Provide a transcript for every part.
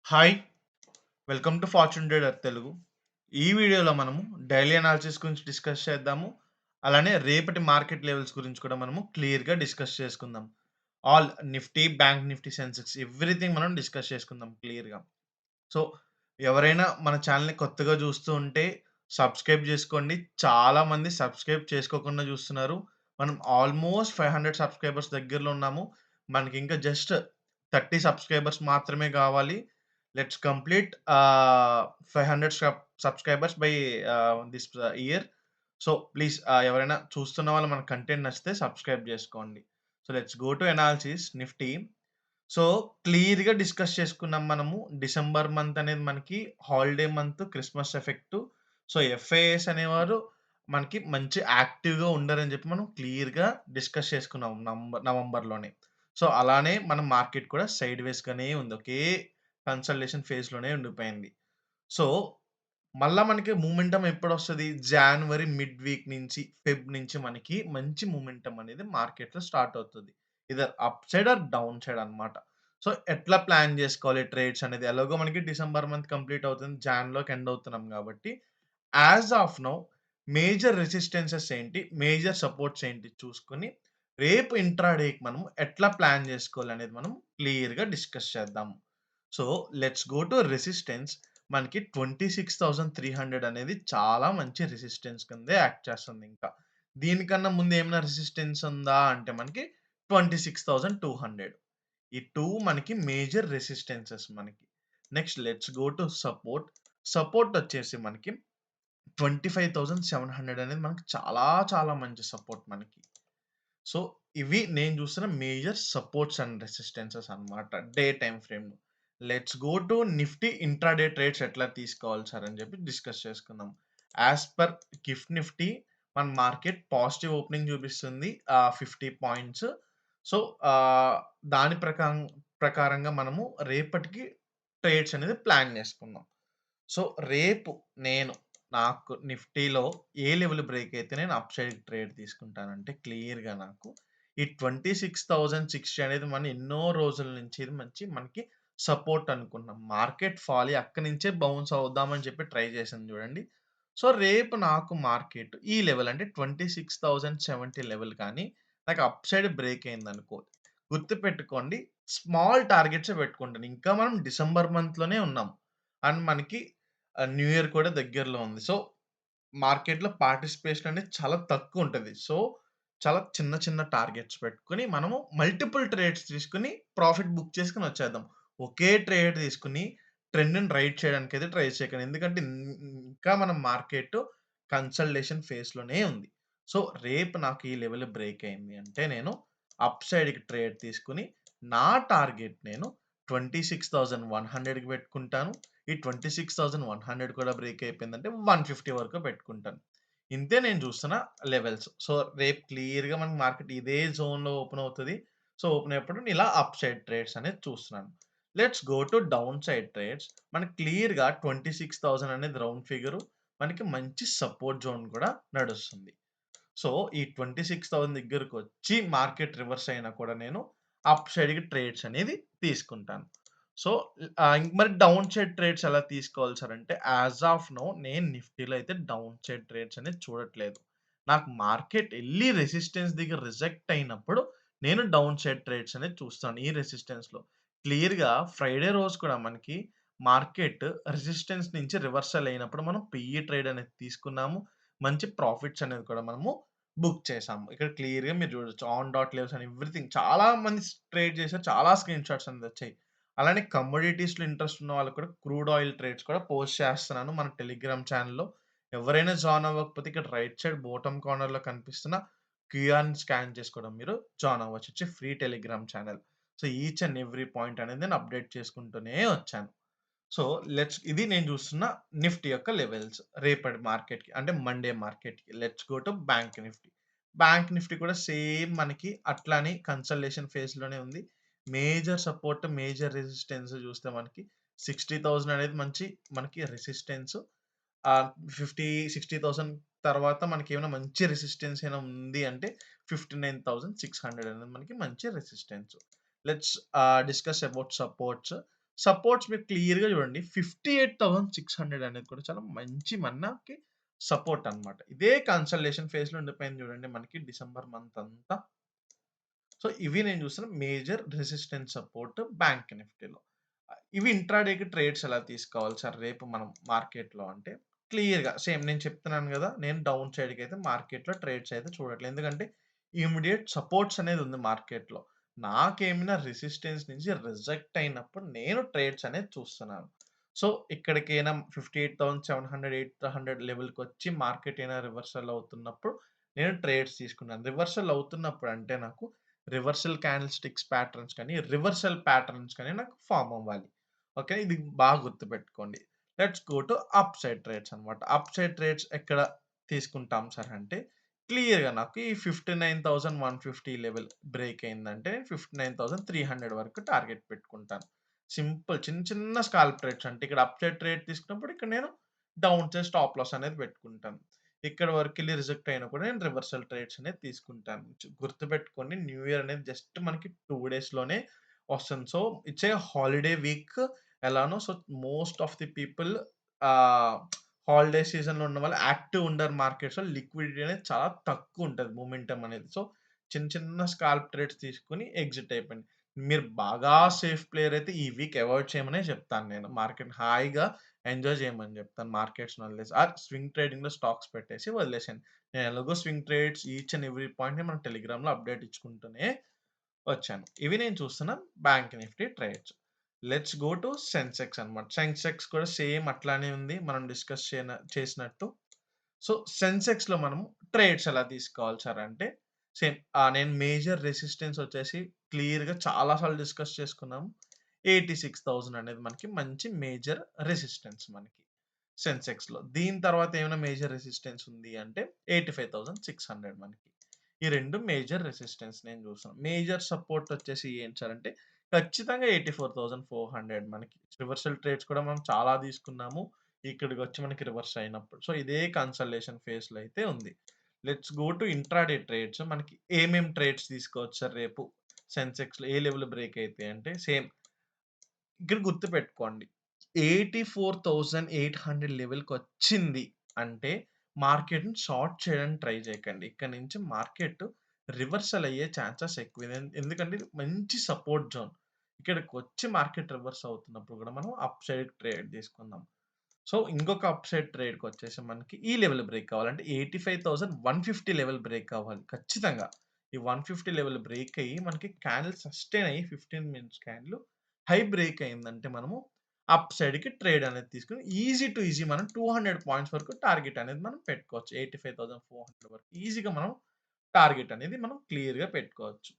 Hi! Welcome to fortune trader Telugu. ఈ వీడియోలో మనము డైలీ అనాలిసిస్ గురించి డిస్కస్ చేద్దాము. అలానే రేపటి మార్కెట్ లెవెల్స్ గురించి కూడా మనము క్లియర్‌గా డిస్కస్ చేసుకుందాం. All Nifty, bank Nifty, Sensex everything మనం డిస్కస్ చేసుకుందాం క్లియర్‌గా. సో, ఎవరైనా మన ఛానెల్‌ని కొత్తగా చూస్తూ ఉంటే సబ్స్క్రైబ్ చేసుకోండి. చాలామంది సబ్స్క్రైబ్ చేసుకోకుండా చూస్తున్నారు. మనం ఆల్మోస్ట్ 500 సబ్స్క్రైబర్స్ దగ్గరలో ఉన్నాము. మనకింకా జస్ట్ 30 సబ్స్క్రైబర్స్ మాత్రమే కావాలి. Let's complete 500 subscribers by this year. So, please ఎవరైనా చూస్తున్న వాళ్ళు మన కంటెంట్ నచ్చితే సబ్స్క్రైబ్ చేసుకోండి. So, let's go to analysis Nifty. So, క్లియర్‌గా డిస్కస్ చేసుకున్నాం మనము. డిసెంబర్ మంత్ అనేది మనకి holiday month, Christmas effect. So, FIs అనేవారు మనకి మంచి యాక్టివ్‌గా ఉండరని చెప్పి మనం క్లియర్‌గా డిస్కస్ చేసుకున్నాం నవంబర్‌లోనే. సో, అలానే మన మార్కెట్ కూడా సైడ్ వేస్‌గానే ఉంది. ఒకే కన్సల్టేషన్ ఫేజ్‌లోనే ఉండిపోయింది. సో, మళ్ళా మనకి మొమెంటం ఎప్పుడొస్తది? జాన్వరి మిడ్ వీక్ నుంచి, ఫెబ్ నుంచి మనకి మంచి మొమెంటం అనేది మార్కెట్‌లో స్టార్ట్ అవుతది. Either up side or down side అన్నమాట. సో, ఎట్లా ప్లాన్ జేసుకోవాలి ట్రేడ్స్ అనేది? ఎలాగో మనకి డిసెంబర్ మంత్ కంప్లీట్ అవుతుంది. జాన్‌లోకి ఎండ్ అవుతున్నాం గాబట్టి, as of now major resistances ఏంటి? మేజర్ సపోర్ట్స్ ఏంటి? చూసుకొని, రేపు ఇంట్రాడేకి మనం ఎట్లా ప్లాన్ జేసుకోవాలనేది మనం క్లియర్‌గా డిస్కస్ చేద్దాం. So, let's go to resistance. మనకి 26,300 అనేది చాలా మంచి రెసిస్టెన్స్ కిందే యాక్ట్ చేస్తుందింకా. దీనికన్నా ముందు ఏమైనా రెసిస్టెన్స్ ఉందా అంటే మనకి 26,200. ఈ 2 మనకి మేజర్ రెసిస్టెన్సెస్ మనకి. Next let's go to support. Support వచ్చేసి మనకి 25,700 అనేది మనకి చాలా చాలా మంచి సపోర్ట్ మనకి. సో, ఇవి నేను చూస్తున్న మేజర్ సపోర్ట్స్ అండ్ రెసిస్టెన్సెస్ అన్నమాట. డే టైమ్ ఫ్రేమ్‌లో. Let's go to Nifty intraday trades ఎట్లా తీసుకోవాలి సార్ అని చెప్పి డిస్కస్ చేసుకుందాం. యాస్ పర్ గిఫ్ట్ నిఫ్టీ మన మార్కెట్ పాజిటివ్ ఓపెనింగ్ చూపిస్తుంది. 50 పాయింట్స్. సో, ఆహ్, దాని ప్రకారంగా మనము రేపటికి ట్రేడ్స్ అనేది ప్లాన్ చేసుకుందాం. సో, రేపు నేను నాకు నిఫ్టీలో ఏ లెవెల్ బ్రేక్ అయితే నేను అప్ సైడ్ ట్రేడ్ తీసుకుంటానంటే క్లియర్‌గా నాకు ఈ 26,060 అనేది మనం ఎన్నో రోజుల నుంచి ఇది మంచి మనకి సపోర్ట్ అనుకున్నాం. మార్కెట్ ఫాల్ అయ్యి అక్కడి నుంచే బౌన్స్ అవుదామని చెప్పి ట్రై చేశాను చూడండి. సో, రేపు నాకు మార్కెట్ ఈ లెవెల్ అంటే 26,070 లెవెల్ కానీ నాకు అప్ సైడ్ బ్రేక్ అయిందనుకో గుర్తుపెట్టుకోండి స్మాల్ టార్గెట్సే పెట్టుకుంటాను. ఇంకా మనం డిసెంబర్ మంత్‌లోనే ఉన్నాం. అండ్ మనకి న్యూ ఇయర్ కూడా దగ్గరలో ఉంది. సో, మార్కెట్‌లో పార్టిసిపేషన్ అనేది చాలా తక్కువుంటది. సో, చాలా చిన్న చిన్న టార్గెట్స్ పెట్టుకొని మనము మల్టిపుల్ ట్రేడ్స్ తీసుకొని ప్రాఫిట్ బుక్ చేసుకొని వచ్చేద్దాం. ఒకే ట్రేడ్ తీసుకొని ట్రెండ్‌ని రైడ్ చేయడానికైతే ట్రై చేయకండి. ఎందుకంటే ఇంకా మన మార్కెట్ కన్సల్టేషన్ ఫేజ్‌లోనే ఉంది. సో, రేపు నాకు ఈ లెవెల్ బ్రేక్ అయింది అంటే నేను అప్ సైడ్‌కి ట్రేడ్ తీసుకొని నా టార్గెట్ నేను 26,100కి పెట్టుకుంటాను. ఈ 26,100 కూడా బ్రేక్ అయిపోయిందంటే 150 వరకు పెట్టుకుంటాను. ఇంతే నేను చూస్తున్న లెవెల్స్. సో, రేపు క్లియర్‌గా మనకి మార్కెట్ ఇదే జోన్‌లో ఓపెన్ అవుతది. సో, ఓపెన్ అయ్యేప్పుడు నేను ఇలా అప్ సైడ్ ట్రేడ్స్ అనేది చూస్తున్నాను. Let's go to down side trades. మనకి క్లియర్‌గా 26,000 అనేది రౌండ్ ఫిగరు. మనకి మంచి సపోర్ట్ జోన్ కూడా నడుస్తుంది. సో, ఈ 26,000 దగ్గరకొచ్చి మార్కెట్ రివర్స్ అయినా కూడా నేను అప్ సైడ్‌కి ట్రేడ్స్ అనేది తీసుకుంటాను. సో, మరి డౌన్ సైడ్ ట్రేడ్స్ ఎలా తీసుకోవాలి సార్ అంటే, యాస్ ఆఫ్ నౌ నేను నిఫ్టీలో అయితే డౌన్ సైడ్ ట్రేడ్స్ అనేది చూడట్లేదు. నాకు మార్కెట్ ఎళ్లి రెసిస్టెన్స్ దగ్గర రిజెక్ట్ అయినప్పుడు నేను డౌన్ సైడ్ ట్రేడ్స్ అనేది చూస్తాను. ఈ రెసిస్టెన్స్‌లో. క్లియర్‌గా ఫ్రైడే రోజు కూడా మనకి మార్కెట్ రెసిస్టెన్స్ నుంచి రివర్సల్ అయినప్పుడు మనం పిఈ ట్రేడ్ అనేది తీసుకున్నాము. మంచి ప్రాఫిట్స్ అనేది కూడా మనము బుక్ చేసాము. ఇక్కడ క్లియర్‌గా మీరు చూడొచ్చు. ఆన్ డాట్ లెవెల్స్ అని ఎవ్రీథింగ్ చాలా మంది ట్రేడ్ చేశారు. చాలా స్క్రీన్ షాట్స్ అనేది వచ్చాయి. అలానే కమోడిటీస్‌లో ఇంట్రెస్ట్ ఉన్న వాళ్ళకి కూడా క్రూడ్ ఆయిల్ ట్రేడ్స్ కూడా పోస్ట్ చేస్తున్నాను మన టెలిగ్రామ్ ఛానెల్‌లో. ఎవరైనా జాయిన్ అవ్వకపోతే ఇక్కడ రైట్ సైడ్ బాటమ్ కార్నర్‌లో కనిపిస్తున్న క్యూఆర్‌ని స్కాన్ చేసుకోవడం మీరు జాయిన్ అవ్వచ్చు. It's free Telegram channel. So, each and every point అనేది నేను అప్డేట్ చేసుకుంటూనే వచ్చాను. సో, ఇది నేను చూస్తున్న నిఫ్టీ యొక్క లెవెల్స్. రేపటి మార్కెట్‌కి అంటే మండే మార్కెట్‌కి. Let's go to bank Nifty. Bank Nifty కూడా సేమ్ మనకి అట్లానే కన్సల్టేషన్ ఫేజ్‌లోనే ఉంది. మేజర్ సపోర్ట్, మేజర్ రెసిస్టెన్స్ చూస్తే మనకి 60,000 అనేది మనకి రెసిస్టెన్స్. 60,000 తర్వాత మనకేమైనా మంచి రెసిస్టెన్స్ ఏమైనా ఉంది అంటే 59,600 అనేది మనకి మంచి resistance. Let's discuss about supports. Supports మీరు క్లియర్‌గా చూడండి. 58,600 అనేది కూడా చాలా మంచి మనకి సపోర్ట్ అన్నమాట. ఇదే కన్సల్టేషన్ ఫేజ్‌లో ఉండిపోయింది చూడండి మనకి డిసెంబర్ మంత్ అంతా. సో, ఇవి నేను చూసిన మేజర్ రెసిస్టెన్స్ సపోర్ట్ బ్యాంక్ నిఫ్టీలో. ఇవి ఇంట్రాడేకి ట్రేడ్స్ ఎలా తీసుకోవాలి సార్ రేపు మనం మార్కెట్‌లో అంటే, క్లియర్‌గా సేమ్ నేను చెప్తున్నాను గదా! నేను డౌన్ సైడ్‌కైతే మార్కెట్‌లో ట్రేడ్స్ అయితే చూడట్లేదు. ఎందుకంటే ఇమ్మీడియేట్ సపోర్ట్స్ అనేది ఉంది మార్కెట్‌లో. నాకేమైనా రెసిస్టెన్స్ నుంచి రిజెక్ట్ అయినప్పుడు నేను ట్రేడ్స్ అనేది చూస్తున్నాను. సో, ఇక్కడికైనా 58,700, 800 లెవెల్‌కొచ్చి మార్కెట్ అయినా రివర్సల్ అవుతున్నప్పుడు నేను ట్రేడ్స్ తీసుకున్నాను. రివర్సల్ అవుతున్నప్పుడు అంటే నాకు రివర్సల్ క్యాండిల్ స్టిక్స్ ప్యాటర్న్స్ కానీ, రివర్సల్ ప్యాటర్న్స్ కానీ నాకు ఫార్మ్ అవ్వాలి. ఓకే. ఇది బాగా గుర్తుపెట్టుకోండి. Let's go to up side trades అన్నమాట. అప్ సైడ్ ట్రేడ్స్ ఎక్కడ తీసుకుంటాం సార్ అంటే, క్లియర్‌గా నాకు ఈ 59,150 లెవెల్ బ్రేక్ అయిందంటే 59,300 వరకు టార్గెట్ పెట్టుకుంటాను. సింపుల్ చిన్న చిన్న స్కాల్ప్ ట్రేడ్స్ అంటే ఇక్కడ అప్ సైడ్ ట్రేడ్ తీసుకున్నప్పుడు ఇక్కడ నేను డౌన్ సైడ్ స్టాప్ లాస్ అనేది పెట్టుకుంటాను. ఇక్కడ వరకెళ్ళి రిజెక్ట్ అయినా కూడా నేను రివర్సల్ ట్రేడ్స్ అనేది తీసుకుంటాను. గుర్తుపెట్టుకోండి న్యూ ఇయర్ అనేది జస్ట్ మనకి 2 డేస్‌లోనే వస్తుంది. So, it's a holiday week ఎలానో so, most of the people ah, holiday సీజన్‌లో ఉన్నవాళ్ళు యాక్టివ్ ఉండరు మార్కెట్స్‌లో. లిక్విడిటీ అనేది చాలా తక్కువుంటది మొమెంటమ్ అనేది. సో, చిన్న చిన్న స్కాల్ప్ ట్రేడ్స్ తీసుకొని ఎగ్జిట్ అయిపోండి. మీరు బాగా సేఫ్ ప్లేయర్ అయితే ఈ వీక్ అవాయిడ్ చేయమనే చెప్తాను నేను. మార్కెట్‌ని హాయిగా ఎంజాయ్ చేయమని చెప్తాను మార్కెట్స్‌ని వదిలేసి. స్వింగ్ ట్రేడింగ్‌లో స్టాక్స్ పెట్టేసి వదిలేసేయండి. నేను ఎలాగో swing trades each and every పాయింట్‌ని మన టెలిగ్రామ్‌లో అప్డేట్ ఇచ్చుకుంటూనే వచ్చాను. ఇవి నేను చూస్తున్న bank Nifty trades. Let's go to Sensex అన్నమాట. సెన్సెక్స్ కూడా సేమ్ అట్లానే ఉంది. మనం డిస్కస్ చేసినట్టు. సో, సెన్సెక్స్‌లో మనం ట్రేడ్స్ ఎలా తీసుకోవాలి సార్ అంటే, సేమ్ నేను మేజర్ రెసిస్టెన్స్ వచ్చేసి క్లియర్‌గా చాలా సార్లు డిస్కస్ చేసుకున్నాము. 86,000 అనేది మనకి మంచి మేజర్ రెసిస్టెన్స్ మనకి సెన్సెక్స్‌లో. దీని తర్వాత ఏమైనా మేజర్ రెసిస్టెన్స్ ఉంది అంటే 85,600 మనకి. ఈ 2 మేజర్ రెసిస్టెన్స్ నేను చూసాను. మేజర్ సపోర్ట్ వచ్చేసి ఏంటి సార్ అంటే ఖచ్చితంగా 84,400 మనకి. రివర్సల్ ట్రేడ్స్ కూడా మనం చాలా తీసుకున్నాము. ఇక్కడికొచ్చి మనకి రివర్స్ అయినప్పుడు. సో, ఇదే కన్సల్టేషన్ ఫేజ్‌లో అయితే ఉంది. Let's go to intraday trades. మనకి ఏమేం ట్రేడ్స్ తీసుకోవచ్చు సార్ రేపు సెన్సెక్స్‌లో ఏ లెవెల్ బ్రేక్ అయితాయి అంటే సేమ్ ఇక్కడ గుర్తుపెట్టుకోండి. 84,800 లెవెల్‌కొచ్చింది అంటే మార్కెట్‌ని షార్ట్ చేయడానికి ట్రై చేయకండి. ఇక్కడి నుంచి మార్కెట్ రివర్సల్ అయ్యే ఛాన్సెస్ ఎక్కువ. ఎందుకంటే ఇది మంచి సపోర్ట్ జోన్. ఇక్కడికొచ్చి మార్కెట్ రివర్స్ అవుతున్నప్పుడు కూడా మనం అప్ సైడ్ ట్రేడ్ తీసుకుందాం. సో, ఇంకొక అప్ సైడ్ ట్రేడ్‌కొచ్చేసి మనకి ఈ లెవెల్ బ్రేక్ కావాలి. అంటే 85,150 లెవెల్ బ్రేక్ కావాలి ఖచ్చితంగా. ఈ 150 లెవెల్ బ్రేక్ అయ్యి మనకి క్యాండిల్ సస్టైన్ అయ్యి 15 మినిట్స్ క్యాండిల్ హై బ్రేక్ అయిందంటే మనము అప్ సైడ్‌కి ట్రేడ్ అనేది తీసుకొని ఈజీ టు ఈజీ మనం 200 పాయింట్స్ వరకు టార్గెట్ అనేది మనం పెట్టుకోవచ్చు. 85,400 వరకు ఈజీగా మనం టార్గెట్ అనేది మనం క్లియర్‌గా పెట్టుకోవచ్చు.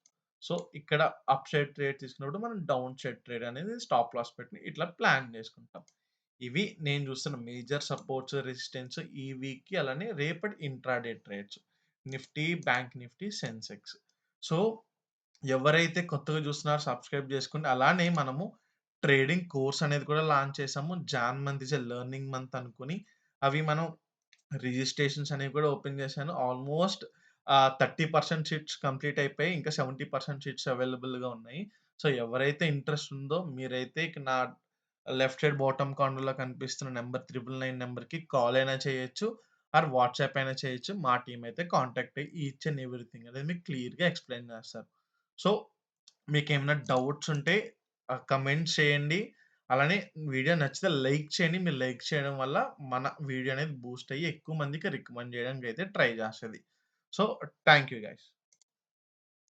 సో, ఇక్కడ అప్ సైడ్ ట్రేడ్ తీసుకున్నప్పుడు మనం డౌన్ సైడ్ ట్రేడ్ అనేది స్టాప్ లాస్ పెట్టి ఇట్లా ప్లాన్ చేసుకుంటాం. ఇవి నేను చూస్తున్న మేజర్ సపోర్ట్స్, రెసిస్టెన్స్ ఈ వీక్‌కి అలానే రేపటి intraday trades. Nifty, bank Nifty, Sensex. So, ఎవరైతే కొత్తగా చూస్తున్నారో సబ్స్క్రైబ్ చేసుకోండి. అలానే మనము ట్రేడింగ్ కోర్స్ అనేది కూడా లాంచ్ చేసాము. Jan month is a learning month అనుకోని అవి మనం రిజిస్ట్రేషన్స్ అనేవి కూడా ఓపెన్ చేశాను. ఆల్‌మోస్ట్ 30% సీట్స్ కంప్లీట్ అయిపోయాయి. ఇంకా 70% సీట్స్ అవైలబుల్‌గా ఉన్నాయి. సో, ఎవరైతే ఇంట్రెస్ట్ ఉందో మీరైతే ఇక నా లెఫ్ట్ సైడ్ బాటమ్ కార్నర్‌లో కనిపిస్తున్న నంబర్ 999 నంబర్‌కి కాల్ అయినా చేయొచ్చు. ఆర్ వాట్సాప్ అయినా చేయొచ్చు. మా టీమ్ అయితే కాంటాక్ట్ అయ్యి ఈచ్ అండ్ ఎవ్రీథింగ్ అనేది మీకు క్లియర్‌గా ఎక్స్‌ప్లెయిన్ చేస్తారు. సో, మీకేమైనా డౌట్స్ ఉంటే కమెంట్స్ చేయండి. అలానే వీడియో నచ్చితే లైక్ చేయండి. మీరు లైక్ చేయడం వల్ల మన వీడియో అనేది బూస్ట్ అయ్యి ఎక్కువ మందికి రికమెండ్ చేయడానికైతే ట్రై చేస్తది. So, thank you guys.